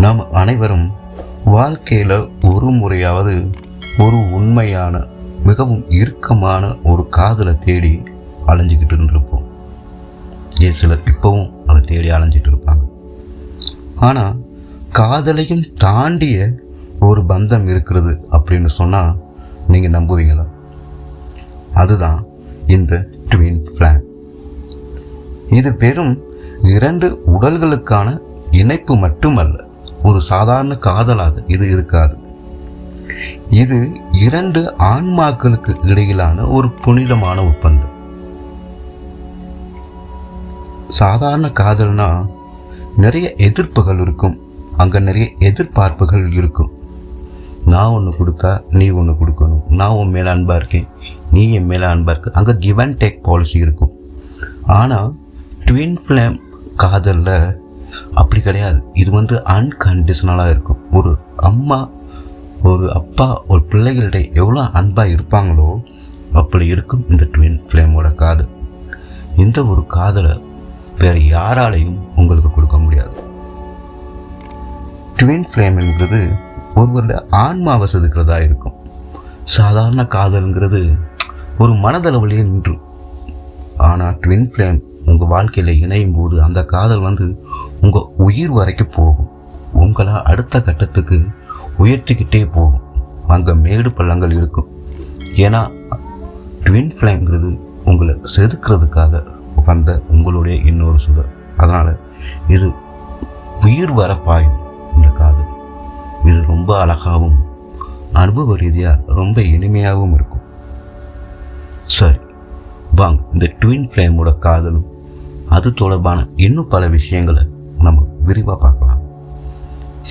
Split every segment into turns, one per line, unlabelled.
நாம் அனைவரும் வாழ்க்கையில் ஒரு முறையாவது ஒரு உண்மையான மிகவும் இறுக்கமான ஒரு காதலை தேடி அலைஞ்சிக்கிட்டு இருந்திருப்போம். சிலர் இப்பவும் அதை தேடி அலைஞ்சிட்டு இருப்பாங்க. ஆனால் காதலையும் தாண்டிய ஒரு பந்தம் இருக்கிறது அப்படின்னு சொன்னால் நீங்கள் நம்புவீங்களா? அதுதான் இந்த ட்வின் ஃப்ளேம். இது வெறும் 2 உடல்களுக்கான இணைப்பு மட்டுமல்ல, ஒரு சாதாரண காதலாக இது இருக்காது. இது 2 ஆன்மாக்களுக்கு இடையிலான ஒரு புனிதமான ஒப்பந்தம். சாதாரண காதல்னா நிறைய எதிர்ப்புகள் இருக்கும், அங்கே நிறைய எதிர்பார்ப்புகள் இருக்கும். நான் ஒன்று கொடுத்தா நீ ஒன்று கொடுக்கணும், நான் உன் மேலே அன்பாக இருக்கேன், நீ என் மேலே அன்பாக இருக்க, அங்கே கிவ் அண்ட் டேக் பாலிசி இருக்கும். ஆனால் ட்வின் ஃப்ளேம் காதலில் அப்படி கிடையாது. இது அன்கண்டிஷனலாக இருக்கும். ஒரு அம்மா ஒரு அப்பா ஒரு பிள்ளைகள்கிட்ட எவ்வளோ அன்பாக இருப்பாங்களோ அப்படி இருக்கும் இந்த ட்வின் ஃப்ளேமோட காதல். இந்த ஒரு காதலை வேறு யாராலையும் உங்களுக்கு கொடுக்க முடியாது. ட்வின் ஃப்ளேம் என்கிறது ஒருவருடைய ஆன்மாவை செதுக்கிறதா இருக்கும். சாதாரண காதல்ங்கிறது ஒரு மனதளவிலேயே நின்று. ஆனால் ட்வின் ஃப்ளேம் உங்கள் வாழ்க்கையில் இணையும் போது அந்த காதல் உங்கள் உயிர் வரைக்கும் போகும். உங்களை அடுத்த கட்டத்துக்கு உயர்த்திக்கிட்டே போகும். அங்கே மேடு பள்ளங்கள் இருக்கும். ஏன்னா ட்வின் ஃப்ளேம்ங்கிறது உங்களை செதுக்கிறதுக்காக வந்த உங்களுடைய இன்னொரு சுடர். அதனால் இது உயிர் வர பாயும் இந்த காதல். இது ரொம்ப அழகாகவும் அனுபவ ரீதியாக ரொம்ப இனிமையாகவும் இருக்கும். சரி, வாங்க இந்த ட்வின் ஃப்ளேமோட காதலும் அது தொடர்பான இன்னும் பல விஷயங்களை நம்ம விரிவாக பார்க்கலாம்.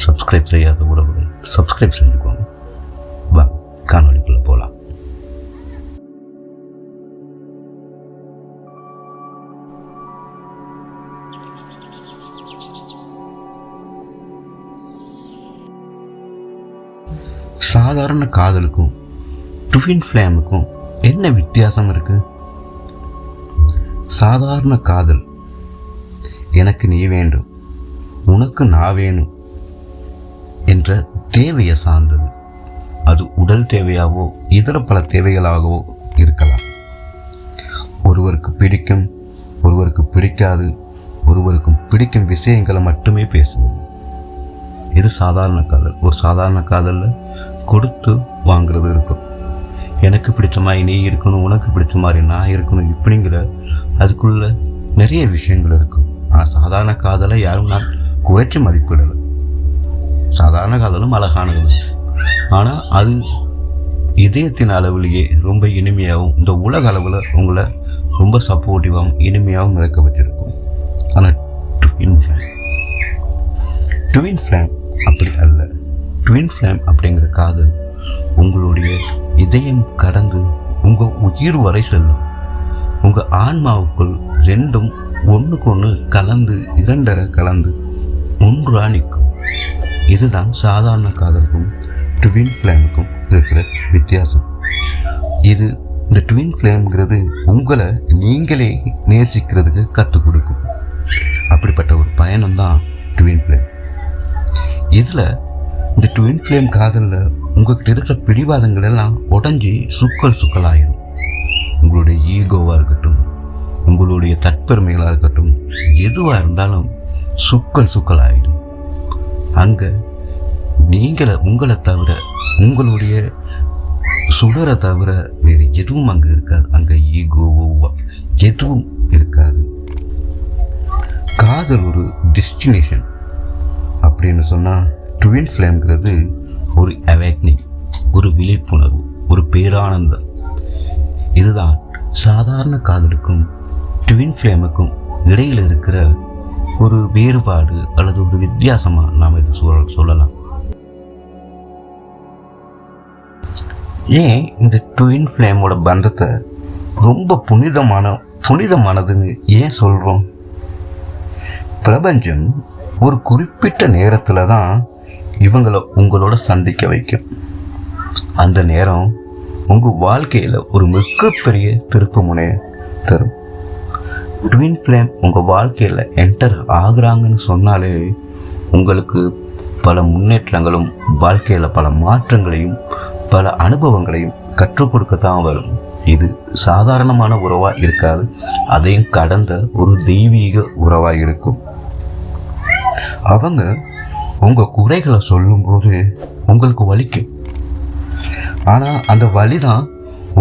சப்ஸ்கிரைப் செய்யாத உறவுகள் சப்ஸ்கிரைப் செஞ்சுக்கோங்க. வாங்க காணொலிக்குள்ளே போகலாம். சாதாரண காதலுக்கும் ட்வின் ஃப்ளேமுக்கும் என்ன வித்தியாசம் இருக்கு? சாதாரண காதல் எனக்கு நீ வேண்டும், உனக்கு நான் வேணும் என்ற தேவையை சார்ந்தது. அது உடல் தேவையாகவோ இதர பல தேவைகளாகவோ இருக்கலாம். ஒருவருக்கு பிடிக்கும், ஒருவருக்கு பிடிக்காது, ஒருவருக்கும் பிடிக்கும் விஷயங்களை மட்டுமே பேசுவது. இது சாதாரண காதல். ஒரு சாதாரண காதலில் கொடுத்து வாங்குறது இருக்கும். எனக்கு பிடிச்ச மாதிரி நீ இருக்கணும், உனக்கு பிடிச்ச மாதிரி நான் இருக்கணும், இப்படிங்கிற அதுக்குள்ள நிறைய விஷயங்கள் இருக்கும். ஆனால் சாதாரண காதலை யாரும் நான் குறைச்சி மதிப்பிடலை. சாதாரண காதலும் அழகானது. ஆனால் அது இதயத்தின் அளவிலேயே ரொம்ப இனிமையாகவும் இந்த உலக அளவில் உங்களை ரொம்ப சப்போர்ட்டிவாகவும் இனிமையாகவும் இருக்க வச்சிருக்கும். ஆனால் ட்வின் ஃப்ளேம் அப்படி அல்ல. ட்வின் ஃப்ளேம் அப்படிங்கிற காதல் உங்களுடைய இதயம் கடந்து உங்கள் உயிர் வரை செல்லும். உங்கள் ஆன்மாவுக்குள் ரெண்டும் ஒன்றுக்கு ஒன்று கலந்து இரண்டரை கலந்து ஒன்றா நிற்கும். இதுதான் சாதாரண காதலுக்கும் ட்வின் ஃப்ளேமுக்கும் இருக்கிற வித்தியாசம். இந்த ட்வின் ஃப்ளேம்ங்கிறது உங்களை நீங்களே நேசிக்கிறதுக்கு கற்றுக் கொடுக்கும். அப்படிப்பட்ட ஒரு பயணம் தான் ட்வின் ஃப்ளேம். இதில் இந்த ட்வின் ஃப்ளேம் காதலில் உங்கள்கிட்ட இருக்கிற பிடிவாதங்கள் எல்லாம் உடஞ்சி சுக்கலாயிடும். உங்களுடைய ஈகோவாக இருக்கட்டும், உங்களுடைய தற்பெருமைகளாக இருக்கட்டும், எதுவாக இருந்தாலும் சுக்கலாயிடும். அங்கே உங்களை தவிர உங்களுடைய சுடரை தவிர வேறு எதுவும் அங்கே இருக்காது. அங்கே ஈகோவோ எதுவும் இருக்காது. காதல் ஒரு டெஸ்டினேஷன் அப்படின்னு சொன்னால் ட்வின் ஃப்ளேம்ங்கிறது ஒரு அவேக்னிங், ஒரு விழிப்புணர்வு, ஒரு பேரானந்தம். இதுதான் சாதாரண காதலுக்கும் ட்வின் ஃப்ளேமுக்கும் இடையில் இருக்கிற ஒரு வேறுபாடு அல்லது ஒரு வித்தியாசமாக நாம் இது சொல்லலாம். ஏன் இந்த ட்வின் ஃப்ளேமோட பந்தத்தை ரொம்ப புனிதமானதுன்னு ஏன் சொல்கிறோம்? பிரபஞ்சம் ஒரு குறிப்பிட்ட நேரத்தில் தான் இவங்களை உங்களோட சந்திக்க வைக்கும். அந்த நேரம் உங்கள் வாழ்க்கையில் ஒரு மிகப்பெரிய திருப்பு முனையை தரும். ட்வின் ஃப்ளேம் உங்கள் வாழ்க்கையில் என்டர் ஆகுறாங்கன்னு சொன்னாலே உங்களுக்கு பல முன்னேற்றங்களும் வாழ்க்கையில் பல மாற்றங்களையும் பல அனுபவங்களையும் கற்றுக் கொடுக்க தான் வரும். இது சாதாரணமான உறவாக இருக்காது, அதையும் கடந்த ஒரு தெய்வீக உறவாக இருக்கும். அவங்க உங்கள் குறைகளை சொல்லும்போது உங்களுக்கு வலிக்கும், ஆனால் அந்த வலி தான்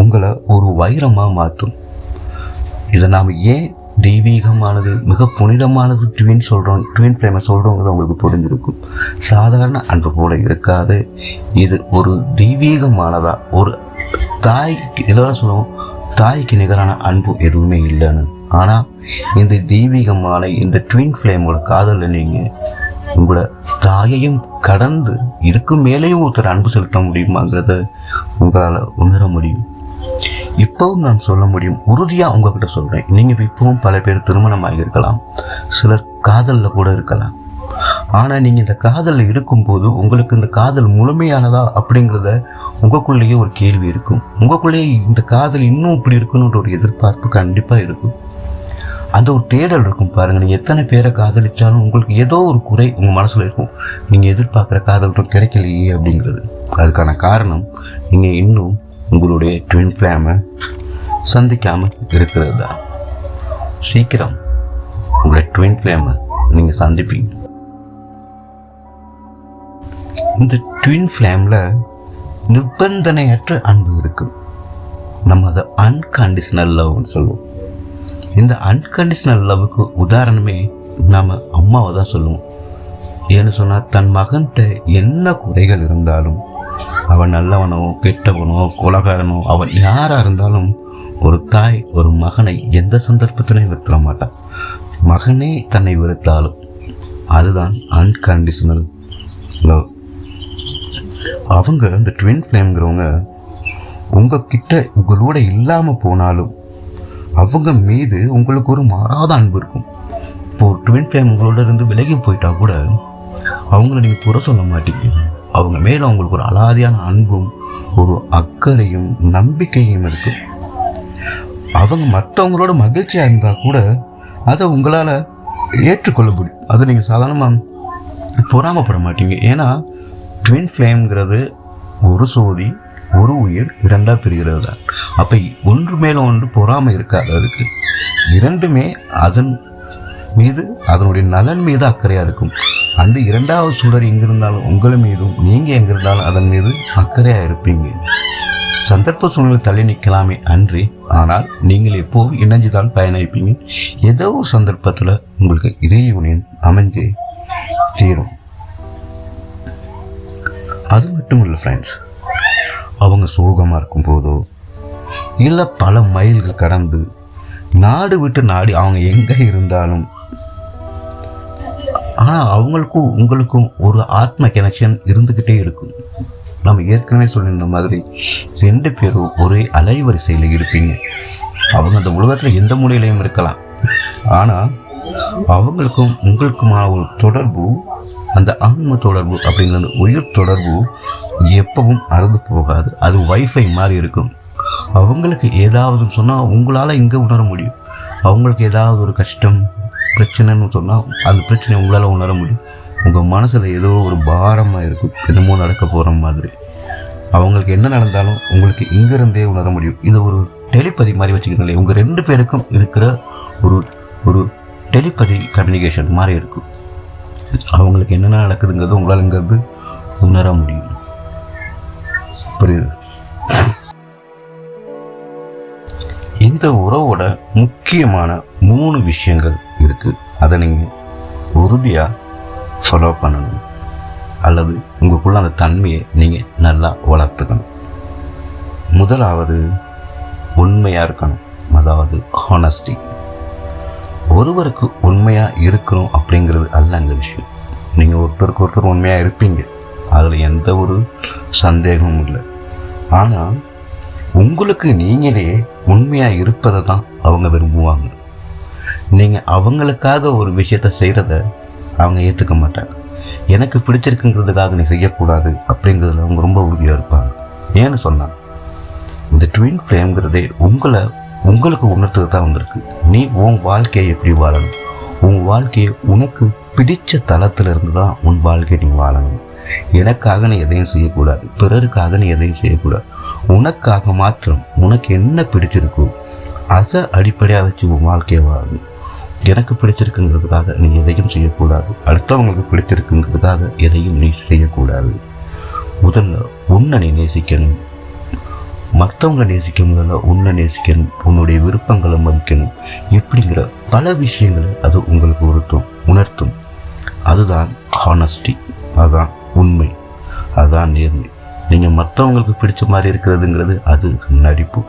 உங்களை ஒரு வைரமாக மாற்றும். இதை நாம் ஏன் தெய்வீகமானது மிக புனிதமானது ட்வின் ஃப்ளேமை சொல்கிறோங்கிறது உங்களுக்கு புரிஞ்சிருக்கும். சாதாரண அன்பு போல இருக்காது, இது ஒரு தெய்வீகமானதா. ஒரு தாய்க்கு இதெல்லாம் சொல்லுவோம், தாய்க்கு நிகரான அன்பு எதுவுமே இல்லைன்னு. ஆனால் இந்த தெய்வீகமான இந்த ட்வின் ஃப்ளேமோட காதலில் நீங்கள் உங்களோட தாயையும் கடந்து இதுக்கு மேலேயும் ஒருத்தர் அன்பு செலுத்த முடியுமாங்கிறத உங்களால் உணர முடியும். இப்போவும் நான் சொல்ல முடியும், உறுதியாக உங்ககிட்ட சொல்கிறேன். நீங்கள் இப்பவும் பல பேர் திருமணமாக இருக்கலாம், சிலர் காதலில் கூட இருக்கலாம். ஆனால் நீங்கள் இந்த காதலில் இருக்கும்போது உங்களுக்கு இந்த காதல் முழுமையானதா அப்படிங்கிறத உங்களுக்குள்ளேயே ஒரு கேள்வி இருக்கும். உங்களுக்குள்ளேயே இந்த காதல் இன்னும் இப்படி இருக்கணுன்ற ஒரு எதிர்பார்ப்பு கண்டிப்பாக இருக்கும். அந்த ஒரு தேடல் இருக்கும் பாருங்கள். நீங்கள் எத்தனை பேரை காதலிச்சாலும் உங்களுக்கு ஏதோ ஒரு குறை உங்கள் மனசில் இருக்கும். நீங்கள் எதிர்பார்க்குற காதல் கிடைக்கலையே அப்படிங்கிறது. அதுக்கான காரணம் நீங்கள் இன்னும் உங்களுடைய ட்வின் ஃப்ளேமை சந்திக்காமல் இருக்கிறது தான். சீக்கிரம் உங்களுடைய ட்வின் ஃப்ளேமை நீங்கள் சந்திப்பீங்க. இந்த ட்வின் ஃப்ளேமில் நிபந்தனையற்ற அன்பு இருக்கு. நம்ம அதை அன்கண்டிஷனல் லவ்னு சொல்லுவோம். இந்த அன்கண்டிஷனல் லவ்வுக்கு உதாரணமே நாம் அம்மாவை தான் சொல்லுவோம். ஏன்னு சொன்னால் தன் மகன்கிட்ட என்ன குறைகள் இருந்தாலும், அவன் நல்லவனோ கெட்டவனோ கொலகாரனோ அவன் யாராக இருந்தாலும், ஒரு தாய் ஒரு மகனை எந்த சந்தர்ப்பத்திலையும் வெறுத்துட மாட்டான். மகனே தன்னை வெறுத்தாலும் அதுதான் அன்கண்டிஷனல் லவ். அவங்க இந்த ட்வின் ஃப்ளேம்ங்கிறவங்க உங்ககிட்ட உங்களோட இல்லாமல் போனாலும் அவங்க மீது உங்களுக்கு ஒரு மாறாத அன்பு இருக்கும். இப்போ ஒரு ட்வின் ஃப்ளேம் உங்களோட இருந்து விலகி போயிட்டா கூட அவங்கள நீங்கள் குறை சொல்ல மாட்டீங்க. அவங்க மேலே அவங்களுக்கு ஒரு அலாதியான அன்பும் ஒரு அக்கறையும் நம்பிக்கையும் இருக்கும். அவங்க மற்றவங்களோட மகிழ்ச்சியாக இருந்தால் கூட அதை உங்களால் ஏற்றுக்கொள்ள முடியும். அதை நீங்கள் சாதாரணமாக பொறாமப்பட மாட்டீங்க. ஏன்னா ட்வின் ஃப்ளேம்ங்கிறது ஒரு சோதி ஒரு உயிர் இரண்டாக பிரிகிறது தான். அப்போ ஒன்று மேலே ஒன்று பொறாமல் இருக்காது. அதுக்கு இரண்டுமே அதன் மீது அதனுடைய நலன் மீது அக்கறையாக இருக்கும். அந்த இரண்டாவது சுடர் எங்கே இருந்தாலும் உங்கள் மீதும், நீங்கள் எங்கே இருந்தாலும் அதன் மீது அக்கறையாக இருப்பீங்க. சந்தர்ப்ப சூழ்நிலை தள்ளி நிற்கலாமே அன்றி, ஆனால் நீங்கள் எப்போவும் இணைஞ்சுதான் பயணிப்பீங்க. ஏதோ ஒரு சந்தர்ப்பத்தில் உங்களுக்கு இதே யூனியன் அமைஞ்சு தீரும். அது மட்டும் இல்லை ஃப்ரெண்ட்ஸ், அவங்க சோகமாக இருக்கும்போதோ இல்லை பல மைல்கள் கடந்து நாடு விட்டு நாடி அவங்க எங்கே இருந்தாலும், ஆனால் அவங்களுக்கும் உங்களுக்கும் ஒரு ஆத்ம கனெக்ஷன் இருந்துக்கிட்டே இருக்கும். நம்ம ஏற்கனவே சொல்லியிருந்த மாதிரி 2 பேரும் ஒரே அலைவரிசையில் இருப்பீங்க. அவங்க அந்த உலகத்தில் எந்த மூலையிலையும் இருக்கலாம், ஆனால் அவங்களுக்கும் உங்களுக்குமான ஒரு தொடர்பு, அந்த ஆன்ம தொடர்பு அப்படிங்கிற உயிர் தொடர்பு எப்பவும் அறுந்து போகாது. அது வைஃபை மாதிரி இருக்கும். அவங்களுக்கு ஏதாவது சொன்னால் உங்களால் இங்கே உணர முடியும். அவங்களுக்கு ஏதாவது ஒரு கஷ்டம் பிரச்சனைன்னு சொன்னால் அந்த பிரச்சனை உங்களால் உணர முடியும். உங்கள் மனசில் ஏதோ ஒரு பாரமாக இருக்கும், என்னமோ நடக்க போகிற மாதிரி. அவங்களுக்கு என்ன நடந்தாலும் உங்களுக்கு இங்கேருந்தே உணர முடியும். இது ஒரு டெலிபதி மாதிரி வச்சுக்கிறீங்களே, உங்கள் 2 பேருக்கும் இருக்கிற ஒரு டெலிபதி கம்யூனிகேஷன் மாதிரி இருக்கும். அவங்களுக்கு என்னென்ன நடக்குதுங்கிறது உங்களால் இங்கேருந்து உணர முடியும். புரியுது? இந்த உறவோட முக்கியமான 3 விஷயங்கள் இருக்குது. அதை நீங்கள் உறுதியாக ஃபாலோ பண்ணணும், அல்லது உங்களுக்குள்ள அந்த தன்மையை நீங்கள் நல்லா வளர்த்துக்கணும். முதலாவது உண்மையாக இருக்கணும், அதாவது ஹானஸ்டி. ஒருவருக்கு உண்மையாக இருக்கணும் அப்படிங்கிறது அல்ல அங்கே விஷயம். நீங்கள் ஒருத்தருக்கு ஒருத்தர் உண்மையாக இருப்பீங்க, அதில் எந்த ஒரு சந்தேகமும் இல்லை. ஆனால் உங்களுக்கு நீங்களே உண்மையாக இருப்பதை தான் அவங்க விரும்புவாங்க. நீங்கள் அவங்களுக்காக ஒரு விஷயத்த செய்கிறத அவங்க ஏற்றுக்க மாட்டாங்க. எனக்கு பிடிச்சிருக்குங்கிறதுக்காக நீ செய்யக்கூடாது அப்படிங்கிறதுல அவங்க ரொம்ப உறுதியாக இருப்பாங்க. ஏன்னு சொன்னால் இந்த ட்வின் ஃப்ளேம்ங்கிறதே உங்களுக்கு உணர்த்துறது தான் வந்திருக்கு. நீ உன் வாழ்க்கையை எப்படி வாழணும், உன் வாழ்க்கையை உனக்கு பிடிச்ச தளத்துல இருந்து தான் உன் வாழ்க்கையை நீ வாழணும். எனக்காக நீ எதையும் செய்யக்கூடாது, பிறருக்காக நீ எதையும் செய்யக்கூடாது. உனக்காக மாத்திரம் உனக்கு என்ன பிடிச்சிருக்கோ அதை அடிப்படையாக வச்சு உன் வாழ்க்கையை வாழணும். எனக்கு பிடிச்சிருக்குங்கிறதுக்காக நீ எதையும் செய்யக்கூடாது, அடுத்தவங்களுக்கு பிடிச்சிருக்குங்கிறதுக்காக எதையும் நீ செய்யக்கூடாது. முதல்ல உன்னை நீ நேசிக்கணும். மற்றவங்களை நேசிக்க முதல்ல உன்னை நேசிக்கணும், உன்னுடைய விருப்பங்களை மதிக்கணும். இப்படிங்கிற பல விஷயங்களை அது உங்களுக்கு உணர்த்தும். அதுதான் ஹானஸ்டி, அதுதான் உண்மை, அதுதான் நேர்மை. நீங்கள் மற்றவங்களுக்கு பிடிச்ச மாதிரி இருக்கிறதுங்கிறது அது நடிப்பு.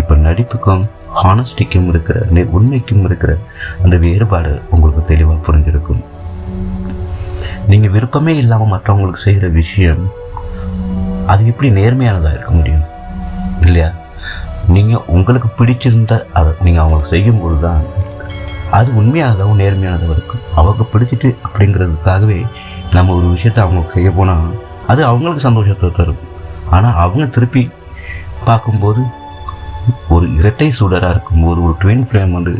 இப்போ நடிப்புக்கும் ஹானஸ்டிக்கும் இருக்கிற உண்மைக்கும் இருக்கிற அந்த வேறுபாடு உங்களுக்கு தெளிவாக புரிஞ்சிருக்கும். நீங்கள் விருப்பமே இல்லாமல் மற்றவங்களுக்கு செய்கிற விஷயம் அது எப்படி நேர்மையானதாக இருக்க முடியும் இல்லையா? நீங்கள் உங்களுக்கு பிடிச்சிருந்த அதை நீங்கள் அவங்களுக்கு செய்யும்போது தான் அது உண்மையானதாகவும் நேர்மையானதாக இருக்கும். அவங்க பிடிச்சிட்டு அப்படிங்கிறதுக்காகவே நம்ம ஒரு விஷயத்தை அவங்களுக்கு செய்ய போனால் அது அவங்களுக்கு சந்தோஷத்தை தரும். ஆனால் அவங்க திருப்பி பார்க்கும்போது ஒரு இரட்டை சுடராக இருக்கும்போது ஒரு ட்வின் ஃப்ளேம் வந்து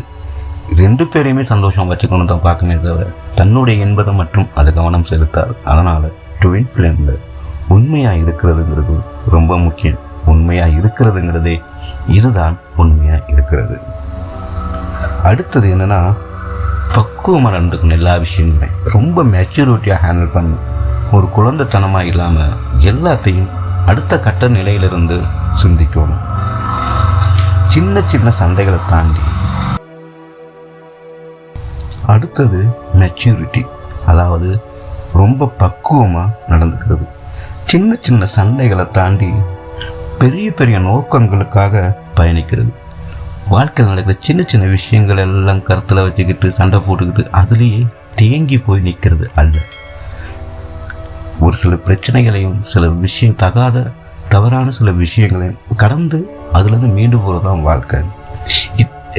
2 பேரையுமே சந்தோஷம் வச்சுக்கணும் தான் பார்க்கமே தவிர தன்னுடைய என்பதை மட்டும் அதை கவனம் செலுத்தாது. அதனால் ட்வின் ஃப்ளேமில் உண்மையாக இருக்கிறதுங்கிறது ரொம்ப முக்கியம். உண்மையாக இருக்கிறதுங்கிறதே இதுதான் உண்மையாக இருக்கிறது. அடுத்தது என்னென்னா, பக்குவமாக நடந்துக்கணும். எல்லா விஷயங்களையும் ரொம்ப மெச்சூரிட்டியாக ஹேண்டில் பண்ணணும். ஒரு குழந்தைத்தனமாக இல்லாமல் எல்லாத்தையும் அடுத்த கட்ட நிலையிலிருந்து சிந்திக்கணும். சின்ன சின்ன சண்டைகளை தாண்டி அடுத்தது மெச்சூரிட்டி, அதாவது ரொம்ப பக்குவமாக நடந்துக்கிறது. சின்ன சின்ன சண்டைகளை தாண்டி பெரிய பெரிய நோக்கங்களுக்காக பயணிக்கிறது. வாழ்க்கையில் நடக்கிற சின்ன சின்ன விஷயங்கள் எல்லாம் கருத்தில் வச்சுக்கிட்டு சண்டை போட்டுக்கிட்டு அதுலேயே தேங்கி போய் நிற்கிறது அல்ல. ஒரு சில பிரச்சனைகளையும் சில தவறான சில விஷயங்களையும் கடந்து அதுலேருந்து மீண்டு போகிறது தான் வாழ்க்கை.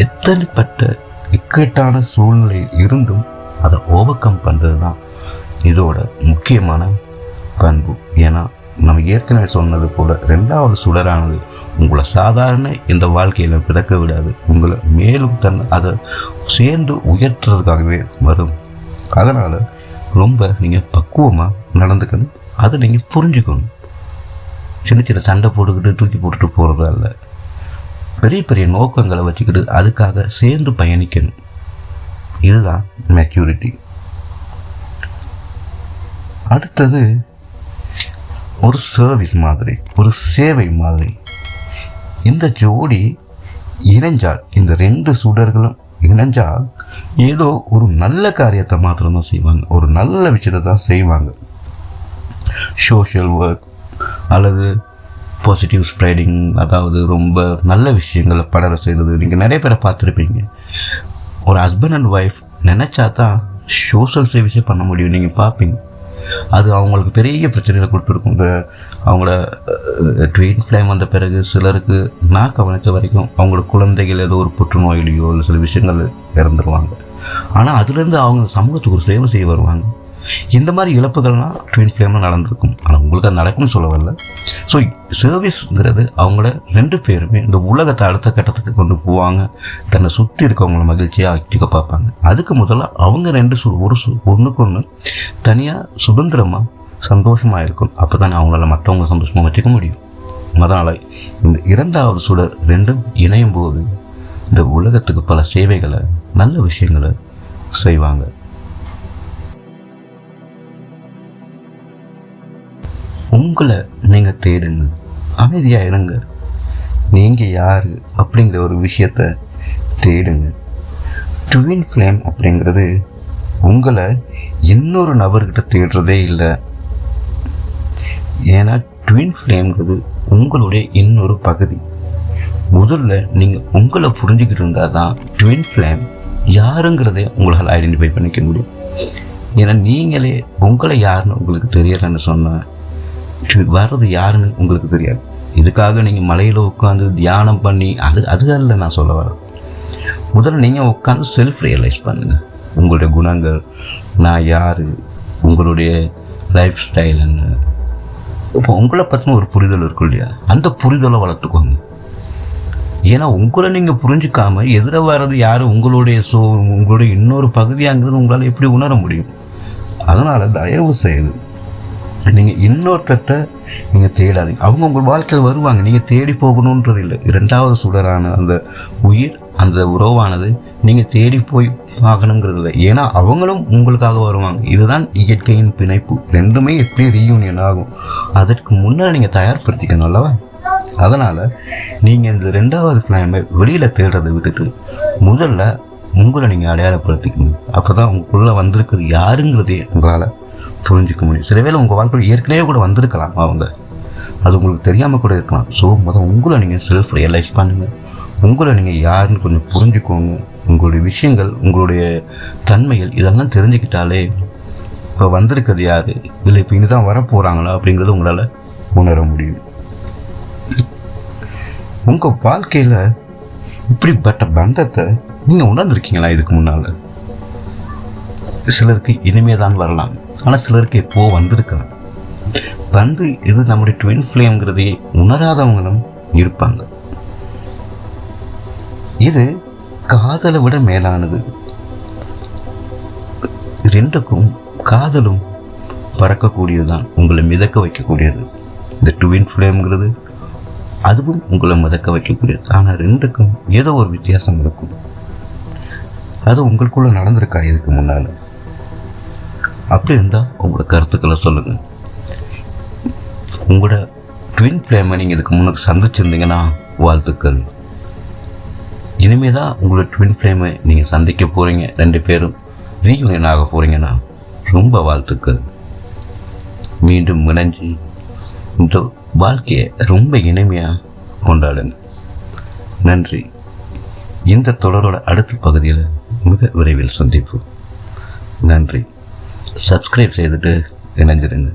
எத்தனைப்பட்ட இக்கட்டான சூழ்நிலை இருந்தும் அதை ஓவர் கம் பண்ணுறது தான் இதோட முக்கியமான பண்பு. ஏன்னா நம்ம ஏற்கனவே சொன்னது போல 2வது சுடரானது உங்களை சாதாரண இந்த வாழ்க்கையில் பிறக்க விடாது, உங்களை மேலும் அதை சேர்ந்து உயர்த்துறதுக்காகவே வரும். அதனால் ரொம்ப நீங்கள் பக்குவமாக நடந்துக்கணும். அதை நீங்கள் புரிஞ்சுக்கணும். சின்ன சின்ன சண்டை போட்டுக்கிட்டு தூக்கி போட்டுட்டு போகிறது அல்ல, பெரிய பெரிய நோக்கங்களை வச்சுக்கிட்டு அதுக்காக சேர்ந்து பயணிக்கணும். இதுதான் மெச்சூரிட்டி. அடுத்தது ஒரு சர்வீஸ் மாதிரி, ஒரு சேவை மாதிரி. இந்த ஜோடி இணைஞ்சால், இந்த 2 சுடர்களும் இணைஞ்சால் ஏதோ ஒரு நல்ல காரியத்தை மாத்திரம் தான் செய்வாங்க, ஒரு நல்ல விஷயத்தை தான் செய்வாங்க. சோஷியல் ஒர்க் அல்லது பாசிட்டிவ் ஸ்ப்ரெடிங், அதாவது ரொம்ப நல்ல விஷயங்களை படர செய்கிறது. நீங்கள் நிறைய பேரை பார்த்துருப்பீங்க. ஒரு ஹஸ்பண்ட் அண்ட் ஒய்ஃப் நினச்சா தான் சோஷியல் சர்வீஸே பண்ண முடியும். நீங்கள் பார்ப்பீங்க, அது அவங்களுக்கு பெரிய பிரச்சனைகளை கொடுத்துருக்கும். இந்த அவங்களோட ட்வின் ஃப்ளேம் வந்த பிறகு சிலருக்கு நான் கவனித்த வரைக்கும் அவங்களோட குழந்தைகள் ஏதோ ஒரு புற்றுநோயிலையோ இல்லை சில விஷயங்கள் இறந்துருவாங்க. ஆனால் அதுலேருந்து அவங்க சமூகத்துக்கு ஒரு சேவை செய்ய வருவாங்க. இந்த மாதிரி இழப்புகள்லாம் ட்வின் ஃப்ளேமில் நடந்திருக்கும். ஆனால் உங்களுக்கு அது நடக்கும்னு சொல்ல வரல. ஸோ சர்வீஸ்ங்கிறது அவங்கள 2 பேருமே இந்த உலகத்தை அடுத்த கட்டத்துக்கு கொண்டு போவாங்க. தன்னை சுற்றி இருக்கவங்கள மகிழ்ச்சியாக ஆக்கிக்க பார்ப்பாங்க. அதுக்கு முதல்ல அவங்க ஒன்றுக்கு ஒன்று தனியாக சுதந்திரமாக சந்தோஷமாக இருக்கும். அப்போ தானே அவங்களால மற்றவங்க சந்தோஷமாக வச்சுக்க முடியும். அதனால் இந்த 2வது சுடர் 2ம் இணையும் போது இந்த உலகத்துக்கு பல சேவைகளை நல்ல விஷயங்களை செய்வாங்க. உங்களை நீங்கள் தேடுங்க, அமைதியாக இருங்க. நீங்கள் யார் அப்படிங்கிற ஒரு விஷயத்தை தேடுங்க. ட்வின் ஃப்ளேம் அப்படிங்கிறது உங்களை இன்னொரு நபர்கிட்ட தேடுறதே இல்லை. ஏன்னா ட்வின் ஃப்ளேம்ங்கிறது உங்களுடைய இன்னொரு பகுதி. முதல்ல நீங்கள் உங்களை புரிஞ்சுக்கிட்டு இருந்தால் தான் ட்வின் ஃப்ளேம் யாருங்கிறதே உங்களால் ஐடென்டிஃபை பண்ணிக்க முடியும். ஏன்னா நீங்களே உங்களை யாருன்னு உங்களுக்கு தெரியலைன்னு சொன்னால் வர்றது யாருன்னு உங்களுக்கு தெரியாது. இதுக்காக நீங்கள் மலையில் உட்காந்து தியானம் பண்ணி அது அல்ல நான் சொல்ல வரேன். முதல்ல நீங்கள் உட்காந்து செல்ஃப் ரியலைஸ் பண்ணுங்கள். உங்களுடைய குணங்கள், நான் யார், உங்களுடைய லைஃப் ஸ்டைல் என்ன, இப்போ உங்களை பற்றின ஒரு புரிதல் இருக்கும் இல்லையா, அந்த புரிதலை வளர்த்துக்கோங்க. ஏன்னா உங்களை நீங்கள் புரிஞ்சுக்காம எதிர வர்றது யார், உங்களுடைய உங்களுடைய இன்னொரு பகுதியாங்கிறது உங்களால் எப்படி உணர முடியும்? அதனால் தயவு செய்து நீங்கள் இன்னொருத்தட்ட நீங்கள் தேடாதீங்க. அவங்க உங்கள் வாழ்க்கையில் வருவாங்க, நீங்கள் தேடி போகணுன்றது இல்லை. இரண்டாவது சுடரான அந்த உயிர், அந்த உறவானது நீங்கள் தேடி போய் பார்க்கணுங்கிறது இல்லை. ஏன்னா அவங்களும் உங்களுக்காக வருவாங்க. இதுதான் இயற்கையின் பிணைப்பு. ரெண்டுமே எப்படி ரீயூனியன் ஆகும், அதற்கு முன்னாடி நீங்கள் தயார்படுத்திக்கணும் அல்லவா? அதனால் நீங்கள் இந்த ரெண்டாவது ஃப்ளேமை வெளியில் தேடுறதை விட்டுட்டு முதல்ல உங்களை நீங்கள் அடையாளப்படுத்திக்கணும். அப்போ தான் உங்களுக்குள்ளே வந்திருக்குது யாருங்கிறதே உங்களால் புரிஞ்சிக்க முடியும். சில வேளை உங்கள் வாழ்க்கையில் ஏற்கனவே கூட வந்திருக்கலாம் அவங்க, அது உங்களுக்கு தெரியாமல் கூட இருக்கலாம். ஸோ உங்களை நீங்கள் செல்ஃப் ரியலைஸ் பண்ணுங்கள். உங்களை நீங்கள் யாருன்னு கொஞ்சம் புரிஞ்சுக்கோங்க. உங்களுடைய விஷயங்கள், உங்களுடைய தன்மைகள் இதெல்லாம் தெரிஞ்சுக்கிட்டாலே இப்போ வந்திருக்கிறது யார், இல்லை இப்போ இனி தான் வரப்போகிறாங்களா அப்படிங்கிறது உங்களால் உணர முடியும். உங்கள் வாழ்க்கையில் இப்படிப்பட்ட பந்தத்தை நீங்கள் உணர்ந்துருக்கீங்களா இதுக்கு முன்னால்? சிலருக்கு இனிமே தான் வரலாம், ஆனால் சிலருக்கு எப்போ வந்திருக்கலாம். இது நம்முடைய ட்வின் ஃப்ளேம்ங்கிறதே உணராதவங்களும் இருப்பாங்க. இது காதலை விட மேலானது. ரெண்டுக்கும் காதலும் பறக்கக்கூடியதுதான், உங்களை மிதக்க வைக்கக்கூடியது. இந்த ட்வின் ஃப்ளேம்ங்கிறது அதுவும் உங்களை மிதக்க வைக்கக்கூடியது. ஆனால் ரெண்டுக்கும் ஏதோ ஒரு வித்தியாசம் இருக்கும். அது உங்களுக்குள்ள நடந்திருக்கா இதுக்கு முன்னால்? அப்படி இருந்தால் உங்களோட கருத்துக்களை சொல்லுங்கள். உங்களோட ட்வின் ஃப்ளேமை நீங்கள் இதுக்கு முன்னாடி சந்திச்சிருந்தீங்கன்னா வாழ்த்துக்கள். இனிமே தான் உங்களோட ட்வின் ஃப்ளேமை நீங்கள் சந்திக்க போகிறீங்க, 2 பேரும் ரீயூனியன் ஆக போகிறீங்கன்னா ரொம்ப வாழ்த்துக்கள். மீண்டும் இணைஞ்சி இந்த வாழ்க்கையை ரொம்ப இனிமையாக கொண்டாடுங்க. நன்றி. இந்த தொடரோட அடுத்த பகுதியில் மிக விரைவில் சந்திப்போம். நன்றி. சப்ஸ்கிரைப் செய்துட்டு இணைஞ்சிருங்க.